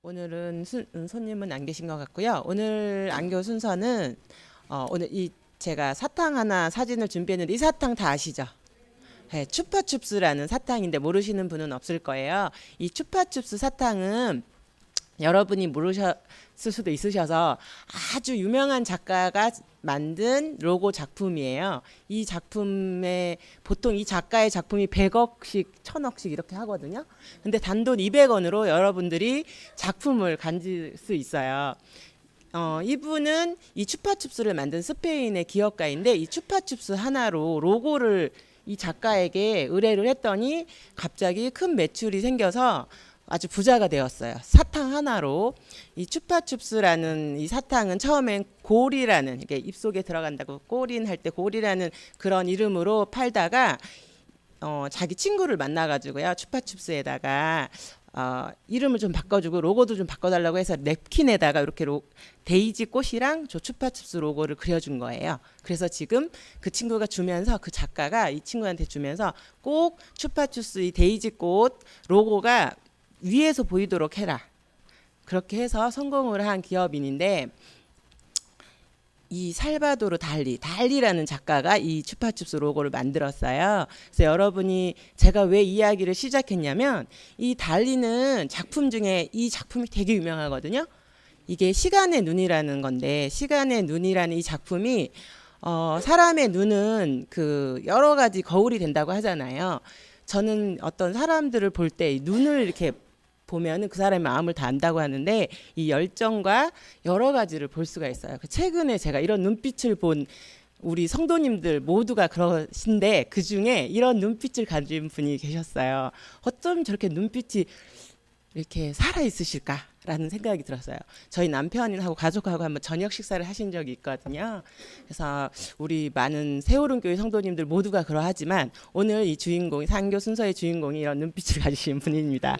오늘은 손님은 안 계신 것 같고요. 오늘 안교 순서는 오늘 제가 사탕 하나 사진을 준비했는데 이 사탕 다 아시죠? 네, 추파춥스라는 사탕인데 모르시는 분은 없을 거예요. 이 추파춥스 사탕은 여러분이 모르셨을 수도 있으셔서 아주 유명한 작가가 만든 로고 작품이에요. 이 작품에 보통 이 작가의 작품이 100억씩, 1000억씩 이렇게 하거든요. 근데 단돈 200원으로 여러분들이 작품을 가질 수 있어요. 이분은 이 추파춥스를 만든 스페인의 기업가인데 이 추파춥스 하나로 로고를 이 작가에게 의뢰를 했더니 갑자기 큰 매출이 생겨서 아주 부자가 되었어요. 사탕 하나로. 이 추파춥스라는 이 사탕은 처음엔 골이라는, 이게 입속에 들어간다고 꼬린 할 때 골이라는 그런 이름으로 팔다가 자기 친구를 만나가지고요, 추파춥스에다가 이름을 좀 바꿔주고 로고도 좀 바꿔달라고 해서 냅킨에다가 이렇게 데이지 꽃이랑 저 추파춥스 로고를 그려준 거예요. 그래서 지금 그 친구가 주면서, 그 작가가 이 친구한테 주면서 꼭 추파춥스 이 데이지 꽃 로고가 위에서 보이도록 해라, 그렇게 해서 성공을 한 기업인인데, 이 살바도르 달리라는 작가가 이 추파춥스 로고를 만들었어요. 그래서 여러분이, 제가 왜 이야기를 시작했냐면, 이 달리는 작품 중에 이 작품이 되게 유명하거든요. 이게 시간의 눈이라는 건데, 시간의 눈이라는 이 작품이 사람의 눈은 그 여러 가지 거울이 된다고 하잖아요. 저는 어떤 사람들을 볼 때 눈을 이렇게 보면은 그 사람의 마음을 다 안다고 하는데, 이 열정과 여러 가지를 볼 수가 있어요. 최근에 제가 이런 눈빛을 본 우리 성도님들 모두가 그러신데, 그 중에 이런 눈빛을 가진 분이 계셨어요. 어쩜 저렇게 눈빛이 이렇게 살아 있으실까라는 생각이 들었어요. 저희 남편하고 가족하고 한번 저녁 식사를 하신 적이 있거든요. 그래서 우리 많은 세오른교회 성도님들 모두가 그러하지만, 오늘 이 주인공, 상교 순서의 주인공이 이런 눈빛을 가지신 분입니다.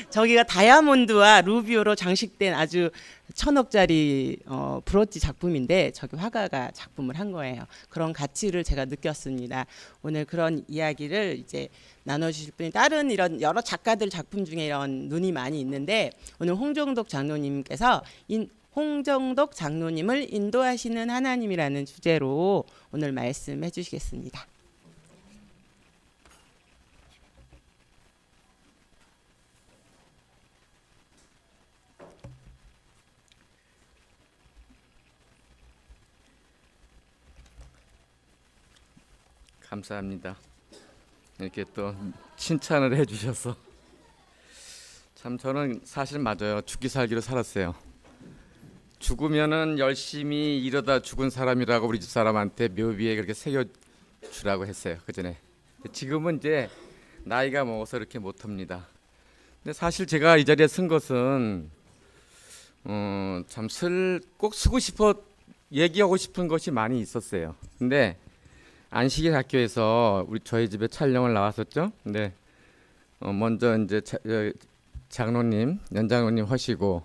저기가 다이아몬드와 루비오로 장식된 아주 1000억짜리 브로치 작품인데, 저기 화가가 작품을 한 거예요. 그런 가치를 제가 느꼈습니다. 오늘 그런 이야기를 이제 나눠주실 분이, 다른 이런 여러 작가들 작품 중에 이런 눈이 많이 있는데, 오늘 홍정독 장로님께서 홍정독 장로님을 인도하시는 하나님이라는 주제로 오늘 말씀해 주시겠습니다. 감사합니다. 이렇게 또 칭찬을 해주셔서. 참, 저는 사실 맞아요. 죽기 살기로 살았어요. 죽으면은 열심히 일하다 죽은 사람이라고 우리 집 사람한테 묘비에 그렇게 새겨주라고 했어요, 그 전에. 지금은 이제 나이가 먹어서 이렇게 못합니다. 근데 사실 제가 이 자리에 쓴 것은 참 꼭 쓰고 싶어, 얘기하고 싶은 것이 많이 있었어요. 근데 안식일 학교에서 저희 집에 촬영을 나왔었죠. 근데 먼저 이제 장로님, 연장로님 하시고,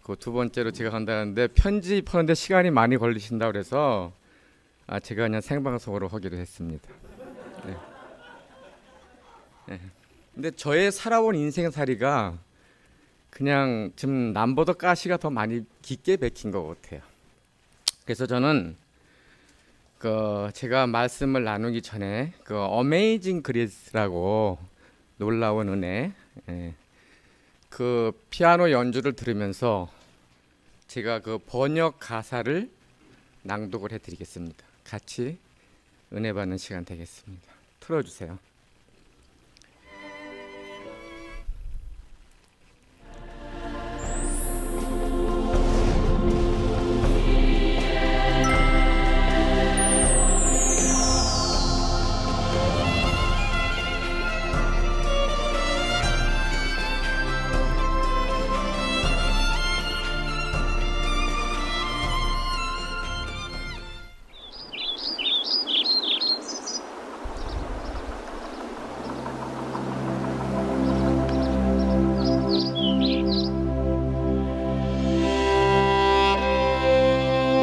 그 두 번째로 제가 간다는데 편집하는데 시간이 많이 걸리신다 그래서 제가 그냥 생방송으로 하기로 했습니다. 네. 네. 근데 저의 살아온 인생살이가 그냥 좀 남보다 가시가 더 많이 깊게 박힌 것 같아요. 그래서 저는 제가 말씀을 나누기 전에 어메이징 그레이스라고, 놀라운 은혜, 그 피아노 연주를 들으면서 제가 그 번역 가사를 낭독을 해드리겠습니다. 같이 은혜 받는 시간 되겠습니다. 틀어주세요.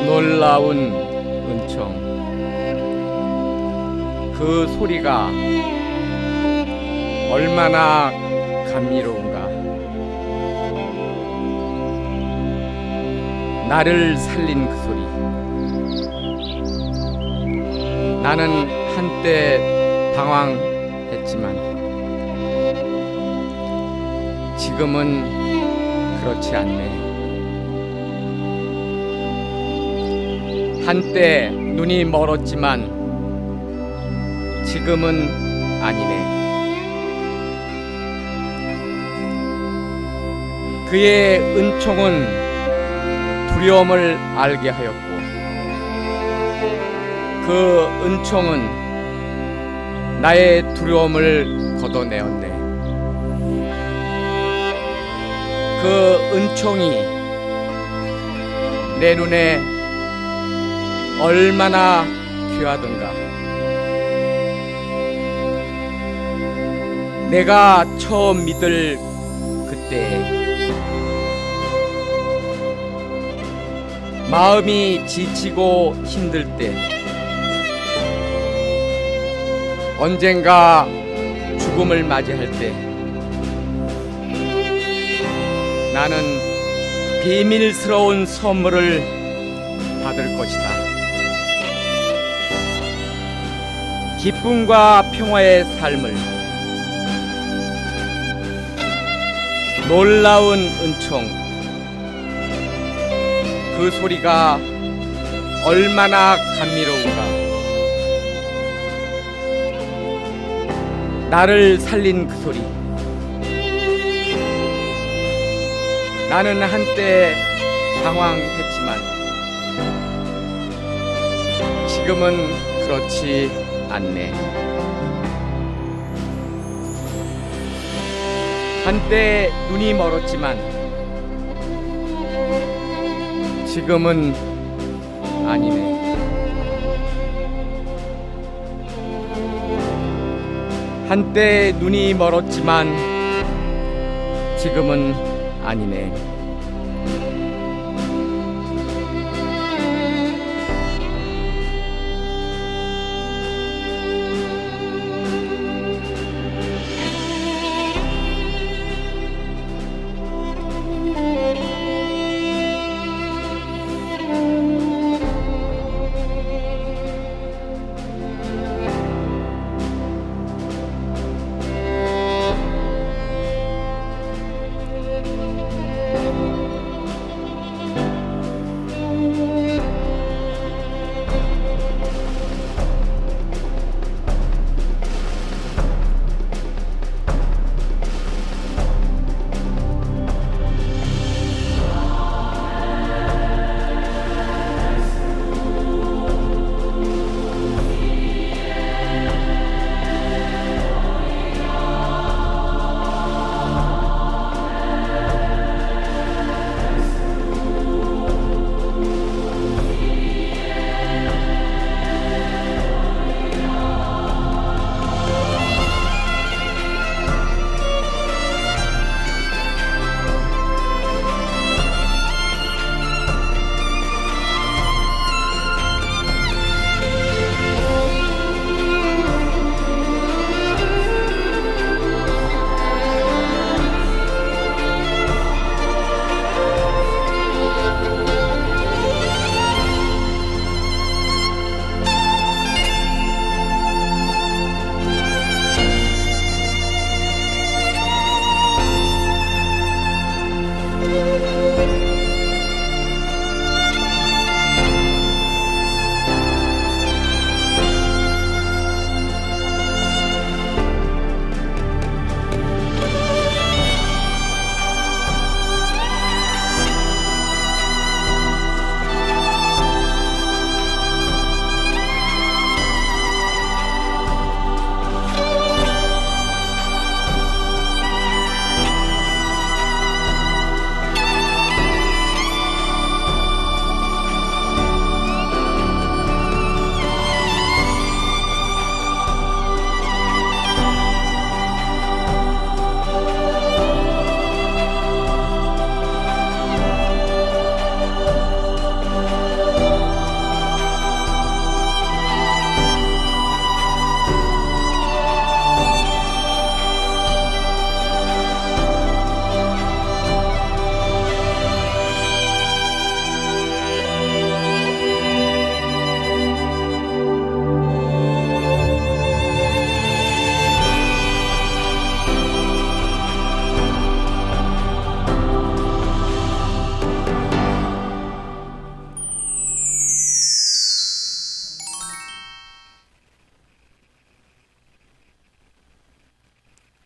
놀라운 은총, 그 소리가 얼마나 감미로운가. 나를 살린 그 소리. 나는 한때 방황했지만 지금은 그렇지 않네. 한때 눈이 멀었지만 지금은 아니네. 그의 은총은 두려움을 알게 하였고 그 은총은 나의 두려움을 걷어내었네. 그 은총이 내 눈에 얼마나 귀하던가. 내가 처음 믿을 그때 마음이 지치고 힘들 때 언젠가 죽음을 맞이할 때 나는 비밀스러운 선물을 받을 것이다. 기쁨과 평화의 삶을, 놀라운 은총, 그 소리가 얼마나 감미로운가. 나를 살린 그 소리. 나는 한때 방황했지만 지금은 그렇지 않네. 한때 눈이 멀었지만 지금은 아니네. 한때 눈이 멀었지만 지금은 아니네.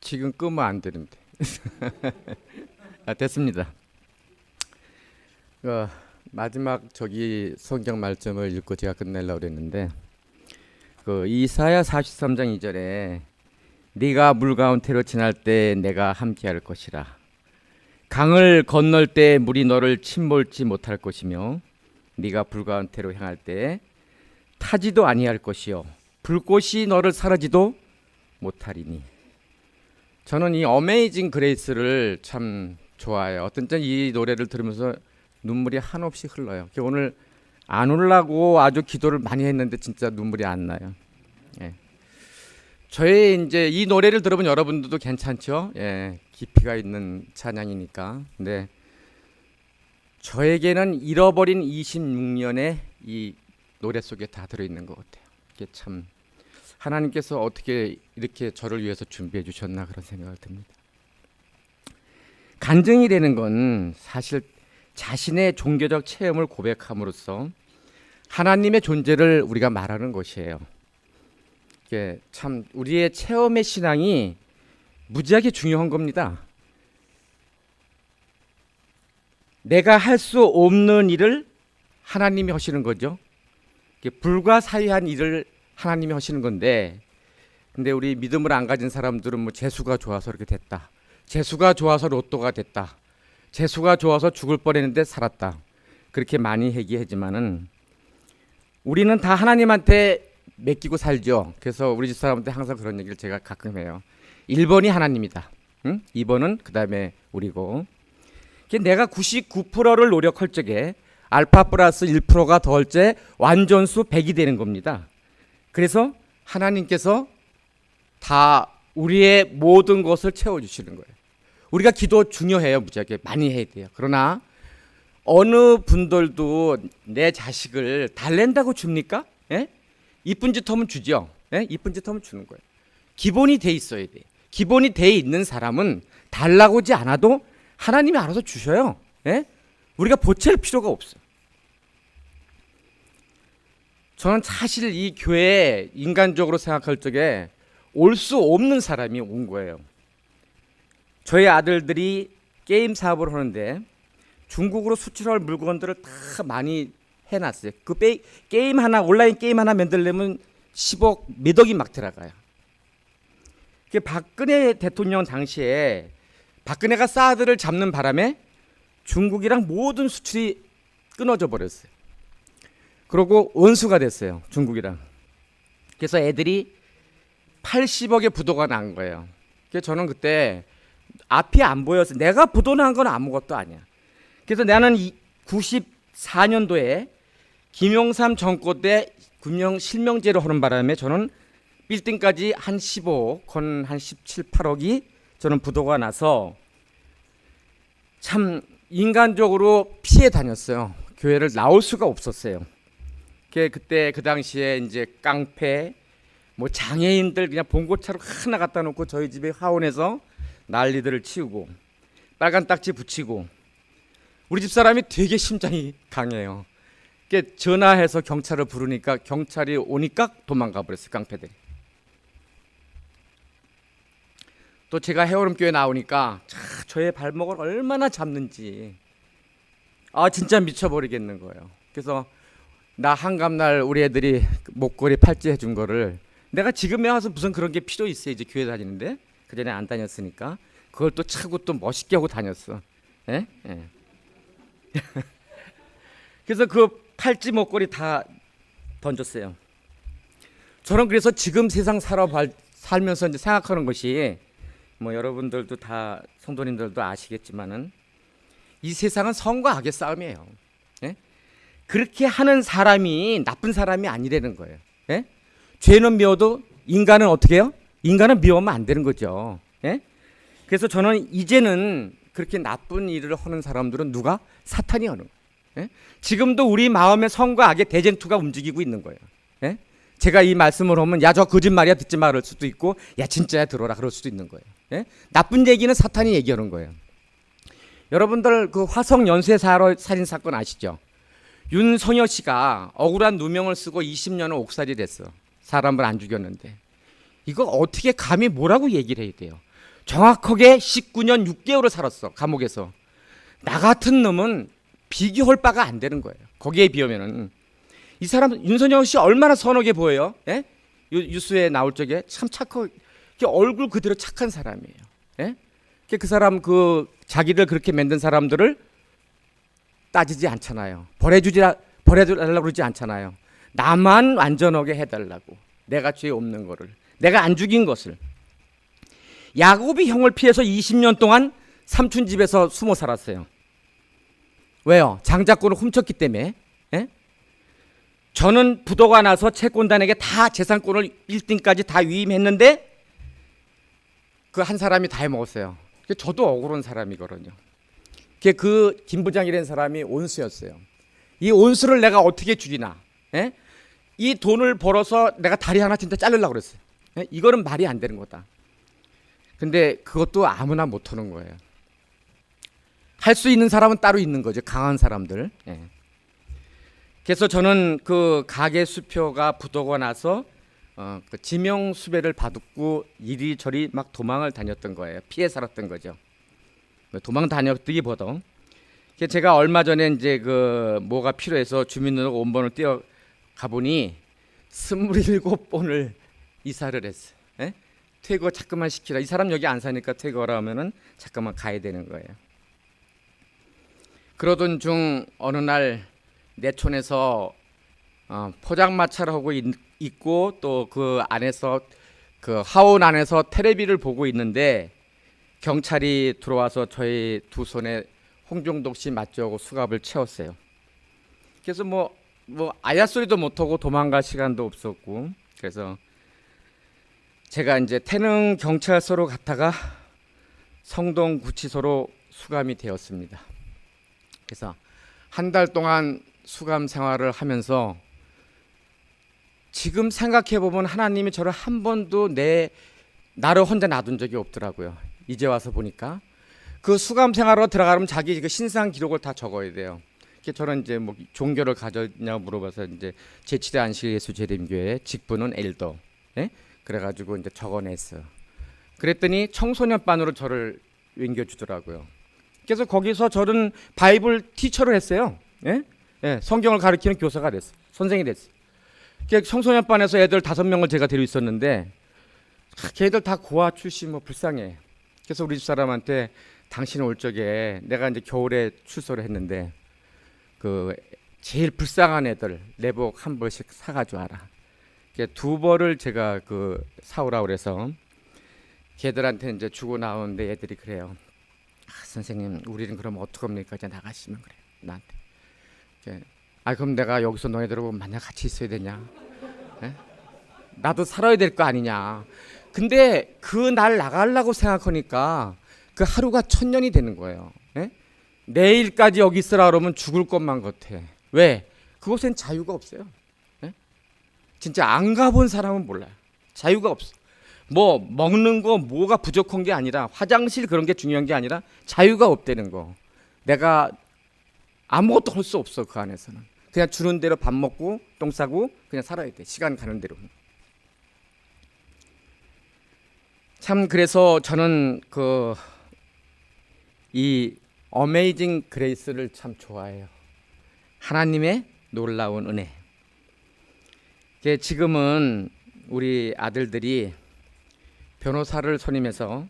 지금 끄면 안 되는데. 됐습니다. 마지막 저기 성경 말씀을 읽고 제가 끝내려고 그랬는데 이사야 43장 2절에 네가 물 가운데로 지날 때 내가 함께할 것이라. 강을 건널 때 물이 너를 침몰지 못할 것이며 네가 불 가운데로 향할 때 타지도 아니할 것이요 불꽃이 너를 사르지도 못하리니. 저는 이 어메이징 그레이스를 참 좋아해요. 어떤 때 이 노래를 들으면서 눈물이 한없이 흘러요. 오늘 안 울라고 아주 기도를 많이 했는데 진짜 눈물이 안 나요. 예. 저의 이제 이 노래를 들어본 여러분들도 괜찮죠? 예. 깊이가 있는 찬양이니까. 근데 저에게는 잃어버린 26년의 이 노래 속에 다 들어있는 것 같아요. 이게 참 하나님께서 어떻게 이렇게 저를 위해서 준비해 주셨나 그런 생각을 듭니다. 간증이 되는 건 사실 자신의 종교적 체험을 고백함으로써 하나님의 존재를 우리가 말하는 것이에요. 이게 참 우리의 체험의 신앙이 무지하게 중요한 겁니다. 내가 할 수 없는 일을 하나님이 하시는 거죠. 불가사의한 일을 하나님이 하시는 건데, 근데 우리 믿음을 안 가진 사람들은 뭐 재수가 좋아서 이렇게 됐다, 재수가 좋아서 로또가 됐다, 재수가 좋아서 죽을 뻔했는데 살았다, 그렇게 많이 얘기하지만은 우리는 다 하나님한테 맡기고 살죠. 그래서 우리 집 사람한테 항상 그런 얘기를 제가 가끔 해요. 1번이 하나님이다, 2번은 그 다음에 우리고. 내가 99%를 노력할 적에 알파 플러스 1%가 더할 때 완전수 100이 되는 겁니다. 그래서 하나님께서 다 우리의 모든 것을 채워주시는 거예요. 우리가 기도 중요해요. 무지하게 많이 해야 돼요. 그러나 어느 분들도 내 자식을 달랜다고 줍니까? 예? 이쁜 짓 하면 주죠. 예? 이쁜 짓 하면 주는 거예요. 기본이 돼 있어야 돼. 기본이 돼 있는 사람은 달라고 하지 않아도 하나님이 알아서 주셔요. 예? 우리가 보챌 필요가 없어요. 저는 사실 이 교회에 인간적으로 생각할 적에 올 수 없는 사람이 온 거예요. 저희 아들들이 게임 사업을 하는데 중국으로 수출할 물건들을 다 많이 해놨어요. 그 게임 하나, 온라인 게임 하나 만들려면 10억, 몇 억이 막 들어가요. 박근혜 대통령 당시에 박근혜가 사드를 잡는 바람에 중국이랑 모든 수출이 끊어져 버렸어요. 그리고 원수가 됐어요, 중국이랑. 그래서 애들이 80억의 부도가 난 거예요. 그래서 저는 그때 앞이 안 보여서 내가 부도 난 건 아무것도 아니야. 그래서 나는 94년도에 김영삼 정권 때 금융 실명제로 하는 바람에 저는 빌딩까지 한 15억, 한 17, 18억이 저는 부도가 나서 참 인간적으로 피해 다녔어요. 교회를 나올 수가 없었어요. 그때 그 당시에 이제 깡패, 뭐 장애인들 그냥 봉고차로 하나 갖다 놓고 저희 집에 화원에서 난리들을 치우고 빨간 딱지 붙이고. 우리 집 사람이 되게 심장이 강해요. 전화해서 경찰을 부르니까 경찰이 오니까 도망가 버렸어요, 깡패들이. 또 제가 해오름교회 나오니까 저의 발목을 얼마나 잡는지 진짜 미쳐버리겠는 거예요. 그래서 나 한감날 우리 애들이 목걸이 팔찌 해준 거를 내가 지금에 와서 무슨 그런 게 필요 있어요. 이제 교회 다니는데 그전에 안 다녔으니까 그걸 또 차고 또 멋있게 하고 다녔어. 예? 예. 그래서 그 팔찌 목걸이 다 던졌어요. 저는 그래서 지금 세상 살면서 이제 생각하는 것이, 뭐 여러분들도 다 성도님들도 아시겠지만은 이 세상은 선과 악의 싸움이에요. 예? 그렇게 하는 사람이 나쁜 사람이 아니라는 거예요. 예? 죄는 미워도 인간은 어떻게 해요? 인간은 미워하면 안 되는 거죠. 예? 그래서 저는 이제는 그렇게 나쁜 일을 하는 사람들은 누가? 사탄이 하는 거예요. 예? 지금도 우리 마음에 선과 악의 대쟁투가 움직이고 있는 거예요. 예? 제가 이 말씀을 하면 야 저 거짓말이야 듣지 말을 수도 있고 야 진짜야 들어라 그럴 수도 있는 거예요. 예? 나쁜 얘기는 사탄이 얘기하는 거예요. 여러분들 그 화성 연쇄 살인 사건 아시죠? 윤석열 씨가 억울한 누명을 쓰고 20년을 옥살이 됐어. 사람을 안 죽였는데 이거 어떻게 감히 뭐라고 얘기를 해야 돼요? 정확하게 19년 6개월을 살았어, 감옥에서. 나 같은 놈은 비교할 바가 안 되는 거예요. 거기에 비하면은. 이 사람 윤선영 씨 얼마나 선하게 보여요? 예? 뉴스에 나올 적에 참 착하게 얼굴 그대로 착한 사람이에요. 예? 그 사람 그 자기를 그렇게 만든 사람들을 따지지 않잖아요. 버려달라고 그러지 않잖아요. 나만 완전하게 해달라고. 내가 죄 없는 거를, 내가 안 죽인 것을. 야곱이 형을 피해서 20년 동안 삼촌 집에서 숨어 살았어요. 왜요? 장자권을 훔쳤기 때문에. 예? 저는 부도가 나서 채권단에게 다 재산권을 1등까지 다 위임했는데 그 한 사람이 다 해먹었어요. 저도 억울한 사람이거든요. 그 김 부장이라는 사람이 온수였어요. 이 온수를 내가 어떻게 줄이나. 예? 이 돈을 벌어서 내가 다리 하나 진짜 자르려고 그랬어요. 예? 이거는 말이 안 되는 거다. 근데 그것도 아무나 못하는 거예요. 할 수 있는 사람은 따로 있는 거죠. 강한 사람들. 예. 그래서 저는 그 가계 수표가 부도가 나서 그 지명 수배를 받고 이리저리 막 도망을 다녔던 거예요. 피해 살았던 거죠. 도망 다녔기보다 제가 얼마 전에 이제 그 뭐가 필요해서 주민등록 원본을 떼어 가보니 27번을 이사를 했어요. 예? 퇴거 잠깐만 시키라. 이 사람 여기 안 사니까 퇴거하라 하면은 잠깐만 가야 되는 거예요. 그러던 중 어느 날 내촌에서 포장마차를 하고 있고 또 그 안에서 그 하원 안에서 텔레비를 보고 있는데 경찰이 들어와서 저희 두 손에 홍종덕 씨 맞죠하고 수갑을 채웠어요. 그래서 뭐 아야 소리도 못하고 도망갈 시간도 없었고, 그래서 제가 이제 태릉 경찰서로 갔다가 성동 구치소로 수감이 되었습니다. 그래서 한 달 동안 수감 생활을 하면서 지금 생각해 보면 하나님이 저를 한 번도 나를 혼자 놔둔 적이 없더라고요. 이제 와서 보니까 그 수감 생활로 들어가면 자기 그 신상 기록을 다 적어야 돼요. 저는 이제 뭐 종교를 가졌냐고 물어봐서 이제 제7회 안식예수재림교회 직분은 엘더, 예? 그래가지고 이제 적어냈어요. 그랬더니 청소년반으로 저를 옮겨주더라고요. 그래서 거기서 저는 바이블 티처를 했어요. 예? 예, 성경을 가르치는 교사가 됐어요. 선생이 됐어요. 청소년반에서 애들 5명을 제가 데리고 있었는데 걔들 다 고아 출신 뭐 불쌍해. 그래서 우리 집사람한테 당신 올 적에 내가 이제 겨울에 출소를 했는데 그 제일 불쌍한 애들 내복 한 벌씩 사가지고 와라. 2벌을 제가 그 사오라 그래서 걔들한테 이제 주고 나오는데 애들이 그래요. 선생님, 우리는 그럼 어떡합니까? 이제 나가시면 그래요. 나한테. 그럼 내가 여기서 너희들하고 만약 같이 있어야 되냐? 에? 나도 살아야 될 거 아니냐? 근데 그 날 나가려고 생각하니까 그 하루가 1000년이 되는 거예요. 에? 내일까지 여기 있으라 그러면 죽을 것만 같아. 왜? 그곳엔 자유가 없어요. 에? 진짜 안 가본 사람은 몰라요. 자유가 없어. 뭐 먹는 거 뭐가 부족한 게 아니라 화장실 그런 게 중요한 게 아니라 자유가 없다는 거. 내가 아무것도 할 수 없어. 그 안에서는 그냥 주는 대로 밥 먹고 똥 싸고 그냥 살아야 돼. 시간 가는 대로. 참 그래서 저는 이 어메이징 그레이스를 참 좋아해요. 하나님의 놀라운 은혜. 지금은 우리 아들들이 변호사를 선임해서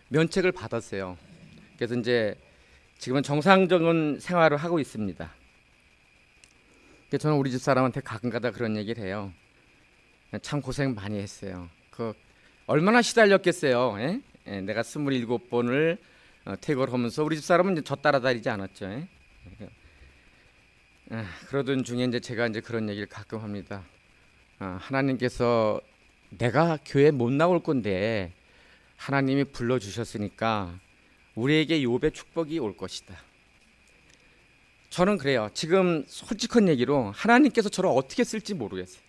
면책을 받았어요. 그래서 이제 지금은 정상적인 생활을 하고 있습니다. 그래서 저는 우리 집 사람한테 가끔가다 그런 얘기를 해요. 참 고생 많이 했어요. 얼마나 시달렸겠어요. 예? 예, 내가 27번을 퇴거를 하면서 우리 집 사람은 이제 저 따라다니지 않았죠. 예? 그러던 중에 이제 제가 이제 그런 얘기를 가끔 합니다. 하나님께서 내가 교회 못 나올 건데 하나님이 불러주셨으니까 우리에게 욥의 축복이 올 것이다. 저는 그래요. 지금 솔직한 얘기로 하나님께서 저를 어떻게 쓸지 모르겠어요.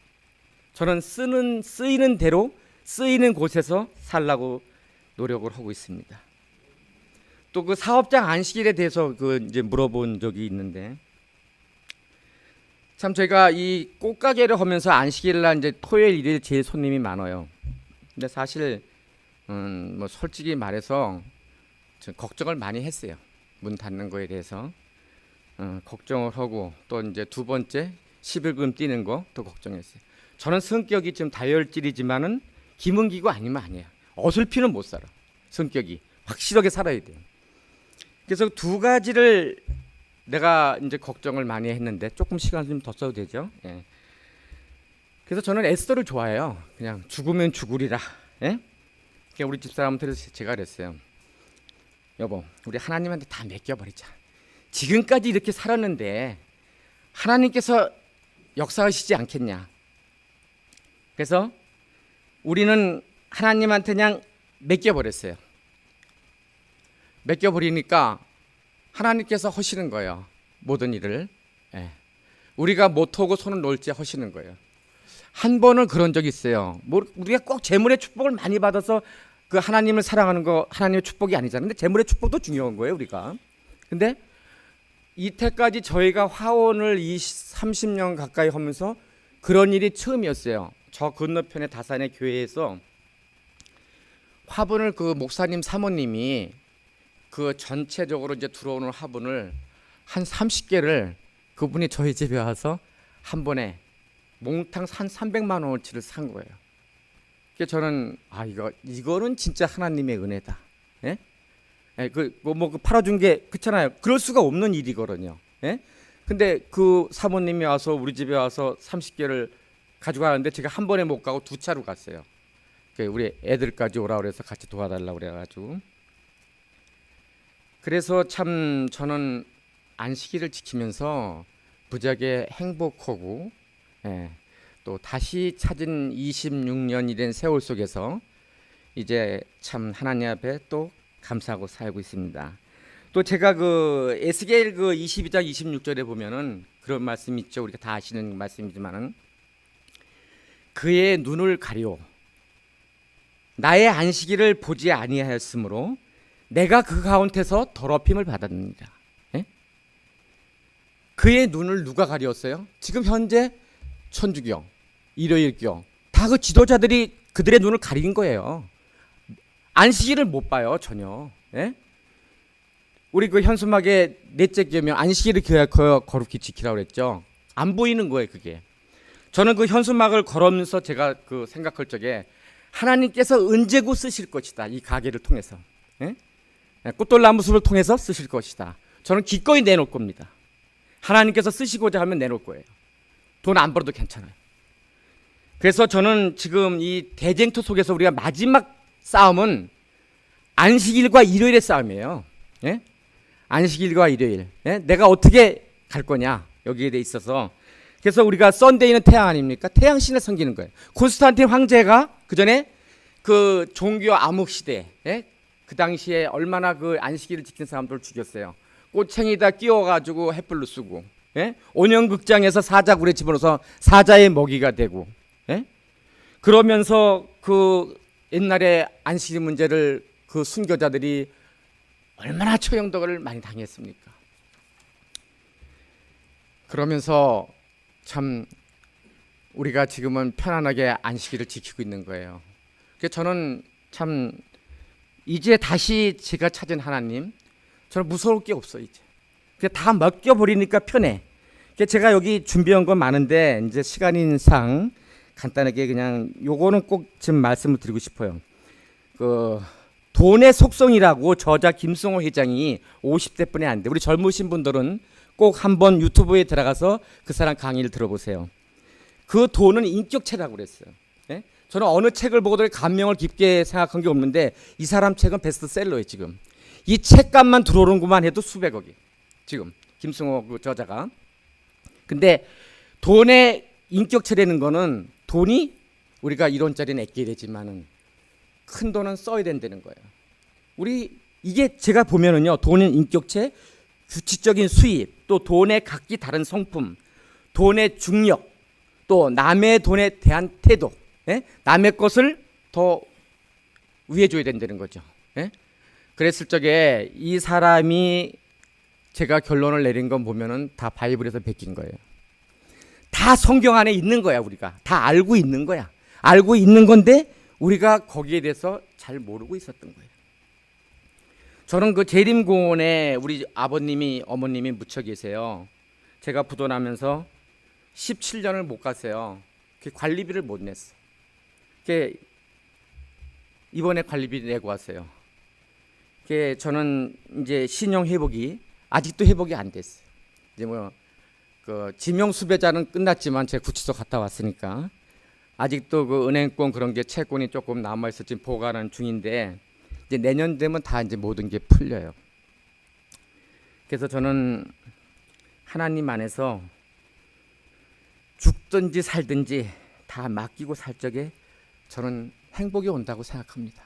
저는 쓰이는 대로 쓰이는 곳에서 살라고 노력을 하고 있습니다. 또 그 사업장 안식일에 대해서 이제 물어본 적이 있는데 참 제가 이 꽃가게를 하면서 안식일날 이제 토요일 일요일 제일 손님이 많아요. 근데 사실 뭐 솔직히 말해서 좀 걱정을 많이 했어요. 문 닫는 거에 대해서 걱정을 하고, 또 이제 두 번째 11금 뛰는 거 또 걱정했어요. 저는 성격이 좀 다혈질이지만은 김은기고 아니면 아니야. 어설피는 못 살아. 성격이 확실하게 살아야 돼요. 그래서 두 가지를 내가 이제 걱정을 많이 했는데, 조금 시간 좀 더 써도 되죠? 예. 그래서 저는 에스더를 좋아해요. 그냥 죽으면 죽으리라. 예? 그러니까 우리 집사람한테 제가 그랬어요. 여보, 우리 하나님한테 다 맡겨버리자. 지금까지 이렇게 살았는데 하나님께서 역사하시지 않겠냐. 그래서 우리는 하나님한테 그냥 맡겨버렸어요. 맡겨버리니까 하나님께서 하시는 거예요. 모든 일을. 예. 우리가 못하고 손을 놓을지 하시는 거예요. 한 번은 그런 적이 있어요. 뭐 우리가 꼭 재물의 축복을 많이 받아서 그 하나님을 사랑하는 거 하나님의 축복이 아니잖아요. 근데 재물의 축복도 중요한 거예요, 우리가. 근데 이때까지 저희가 화원을 30년 가까이 하면서 그런 일이 처음이었어요. 저 건너편의 다산의 교회에서 화분을 그 목사님 사모님이 그 전체적으로 이제 들어오는 화분을 한 30개를 그분이 저희 집에 와서 한 번에 몽땅 한 300만 원어치를 산 거예요. 그래서 저는 이거는 진짜 하나님의 은혜다. 예? 예, 그 팔아준 게 그렇잖아요. 그럴 수가 없는 일이거든요. 예? 근데 그 사모님이 와서 우리 집에 와서 30개를 가져가는데 제가 한 번에 못 가고 두 차로 갔어요. 우리 애들까지 오라 그래서 같이 도와달라고 그래가지고. 그래서 참 저는 안식일을 지키면서 무지하게 행복하고, 예, 또 다시 찾은 26년이 된 세월 속에서 이제 참 하나님 앞에 또 감사하고 살고 있습니다. 또 제가 그 에스겔 그 22장 26절에 보면은 그런 말씀이 있죠. 우리가 다 아시는 말씀이지만은 그의 눈을 가려 나의 안식일을 보지 아니하였으므로 내가 그 가운데서 더럽힘을 받았느니라. 예? 그의 눈을 누가 가렸어요? 지금 현재 천주교, 일요일교 다 그 지도자들이 그들의 눈을 가린 거예요. 안식일을 못 봐요, 전혀. 예? 우리 그 현수막에 넷째 계명 안식일을 거룩히 지키라고 그랬죠. 안 보이는 거예요, 그게. 저는 그 현수막을 걸으면서 제가 그 생각할 적에 하나님께서 언제고 쓰실 것이다. 이 가게를 통해서. 예? 꽃돌나무 숲을 통해서 쓰실 것이다. 저는 기꺼이 내놓을 겁니다. 하나님께서 쓰시고자 하면 내놓을 거예요. 돈 안 벌어도 괜찮아요. 그래서 저는 지금 이 대쟁투 속에서 우리가 마지막 싸움은 안식일과 일요일의 싸움이에요. 예? 안식일과 일요일. 예? 내가 어떻게 갈 거냐 여기에 대해 있어서. 그래서 우리가 썬데이는 태양 아닙니까? 태양신을 섬기는 거예요. 콘스탄틴 황제가 그 전에 그 종교 암흑 시대, 예? 그 당시에 얼마나 그 안식일을 지킨 사람들을 죽였어요. 꼬챙이다 끼워가지고 햇불로 쓰고, 예? 온영극장에서 사자굴에 집어넣어서 사자의 먹이가 되고, 예? 그러면서 그 옛날에 안식일 문제를 그 순교자들이 얼마나 처형덕을 많이 당했습니까? 그러면서 참 우리가 지금은 편안하게 안식일을 지키고 있는 거예요. 그래서 저는 참 이제 다시 제가 찾은 하나님, 저는 무서울 게 없어 이제. 그냥 다 맡겨버리니까 편해. 그래서 제가 여기 준비한 건 많은데 이제 시간인상 간단하게 그냥 요거는 꼭 지금 말씀을 드리고 싶어요. 그 돈의 속성이라고 저자 김승호 회장이 50대 뿐이 안 돼. 우리 젊으신 분들은 꼭 한번 유튜브에 들어가서 그 사람 강의를 들어보세요. 그 돈은 인격체라고 그랬어요. 예? 저는 어느 책을 보고도 감명을 깊게 생각한 게 없는데 이 사람 책은 베스트셀러예요. 지금 이 책값만 들어오는 것만 해도 수백억이 지금 김승호 그 저자가. 근데 돈의 인격체라는 거는 돈이 우리가 1원짜리는 아껴야 되지만은 큰 돈은 써야 된다는 거예요. 우리 이게 제가 보면은요, 돈의 인격체, 규칙적인 수입, 또 돈의 각기 다른 성품, 돈의 중력, 또 남의 돈에 대한 태도, 예? 남의 것을 더 위해 줘야 된다는 거죠. 예? 그랬을 적에 이 사람이 제가 결론을 내린 건 보면은 다 바이블에서 베낀 거예요. 다 성경 안에 있는 거야. 우리가 다 알고 있는 거야. 알고 있는 건데 우리가 거기에 대해서 잘 모르고 있었던 거예요. 저는 그 재림공원에 우리 아버님이 어머님이 묻혀 계세요. 제가 부도나면서 17년을 못 갔어요. 그 관리비를 못 냈어. 이번에 관리비 내고 왔어요. 저는 이제 신용 회복이 아직도 회복이 안 됐어요. 이제 그 지명 수배자는 끝났지만 제가 구치소 갔다 왔으니까 아직도 그 은행권 그런 게 채권이 조금 남아 있어 지금 보관하는 중인데 이제 내년 되면 다 이제 모든 게 풀려요. 그래서 저는 하나님 안에서 죽든지 살든지 다 맡기고 살 적에 저는 행복이 온다고 생각합니다.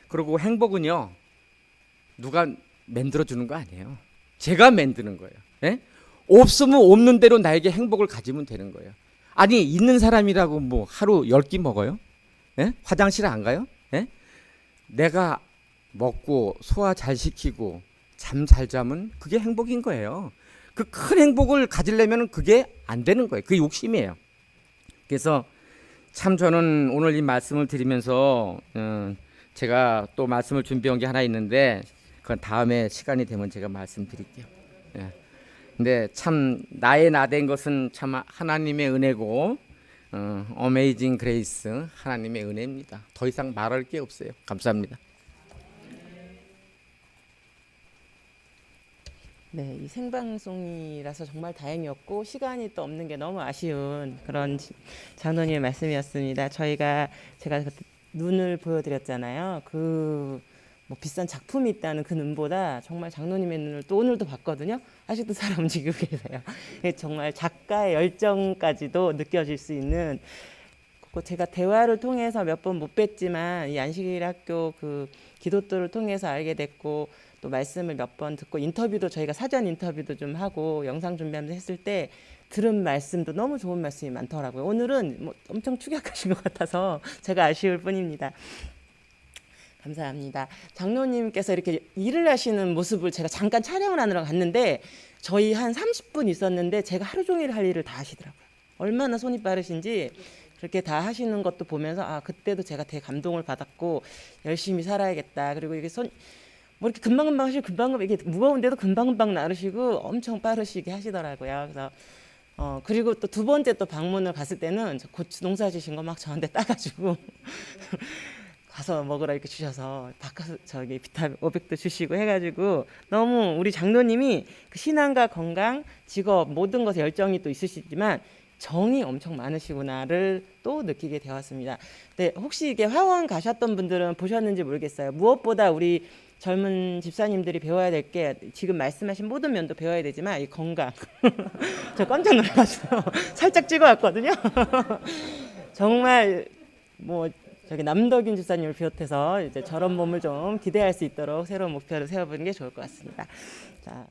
그리고 행복은요 누가 만들어 주는 거 아니에요. 제가 만드는 거예요. 예? 없으면 없는 대로 나에게 행복을 가지면 되는 거예요. 아니 있는 사람이라고 뭐 하루 10끼 먹어요? 예? 화장실 안 가요? 예? 내가 먹고 소화 잘 시키고 잠 잘 자면 그게 행복인 거예요. 그 큰 행복을 가지려면 그게 안 되는 거예요. 그게 욕심이에요. 그래서 참 저는 오늘 이 말씀을 드리면서 제가 또 말씀을 준비한 게 하나 있는데 그건 다음에 시간이 되면 제가 말씀드릴게요. 예. 근데 참 나의 나된 것은 참 하나님의 은혜고 어메이징 그레이스 하나님의 은혜입니다. 더 이상 말할 게 없어요. 감사합니다. 네, 이 생방송이라서 정말 다행이었고 시간이 또 없는 게 너무 아쉬운 그런 장로님의 말씀이었습니다. 제가 그때 눈을 보여드렸잖아요. 뭐 비싼 작품이 있다는 그 눈보다 정말 장로님의 눈을 또 오늘도 봤거든요. 아직도 살아 움직이고 계세요. 정말 작가의 열정까지도 느껴질 수 있는. 제가 대화를 통해서 몇 번 못 뵀지만 이 안식일학교 그 기도도를 통해서 알게 됐고 또 말씀을 몇 번 듣고 인터뷰도 저희가 사전 인터뷰도 좀 하고 영상 준비하면서 했을 때 들은 말씀도 너무 좋은 말씀이 많더라고요. 오늘은 뭐 엄청 축약하신 것 같아서 제가 아쉬울 뿐입니다. 감사합니다. 장로님께서 이렇게 일을 하시는 모습을 제가 잠깐 촬영을 하느라 갔는데 저희 한 30분 있었는데 제가 하루 종일 할 일을 다 하시더라고요. 얼마나 손이 빠르신지 그렇게 다 하시는 것도 보면서 그때도 제가 되게 감동을 받았고 열심히 살아야겠다. 그리고 이게 뭐 이렇게 금방금방 하시고 금방금방 이게 무거운데도 금방금방 나르시고 엄청 빠르시게 하시더라고요. 그래서 그리고 또 두 번째 또 방문을 갔을 때는 고추 농사 지신 거 막 저한테 따가지고 가서 먹으라 이렇게 주셔서 바꿔서 저기 비타민 500도 주시고 해가지고 너무 우리 장로님이 그 신앙과 건강, 직업 모든 것에 열정이 또 있으시지만 정이 엄청 많으시구나를 또 느끼게 되었습니다. 네, 혹시 이게 화원 가셨던 분들은 보셨는지 모르겠어요. 무엇보다 우리 젊은 집사님들이 배워야 될 게 지금 말씀하신 모든 면도 배워야 되지만 이 건강. 저 깜짝 놀라가지고 살짝 찍어왔거든요. 정말 뭐 저기 남덕인 집사님을 비롯해서 이제 저런 몸을 좀 기대할 수 있도록 새로운 목표를 세워보는 게 좋을 것 같습니다. 자.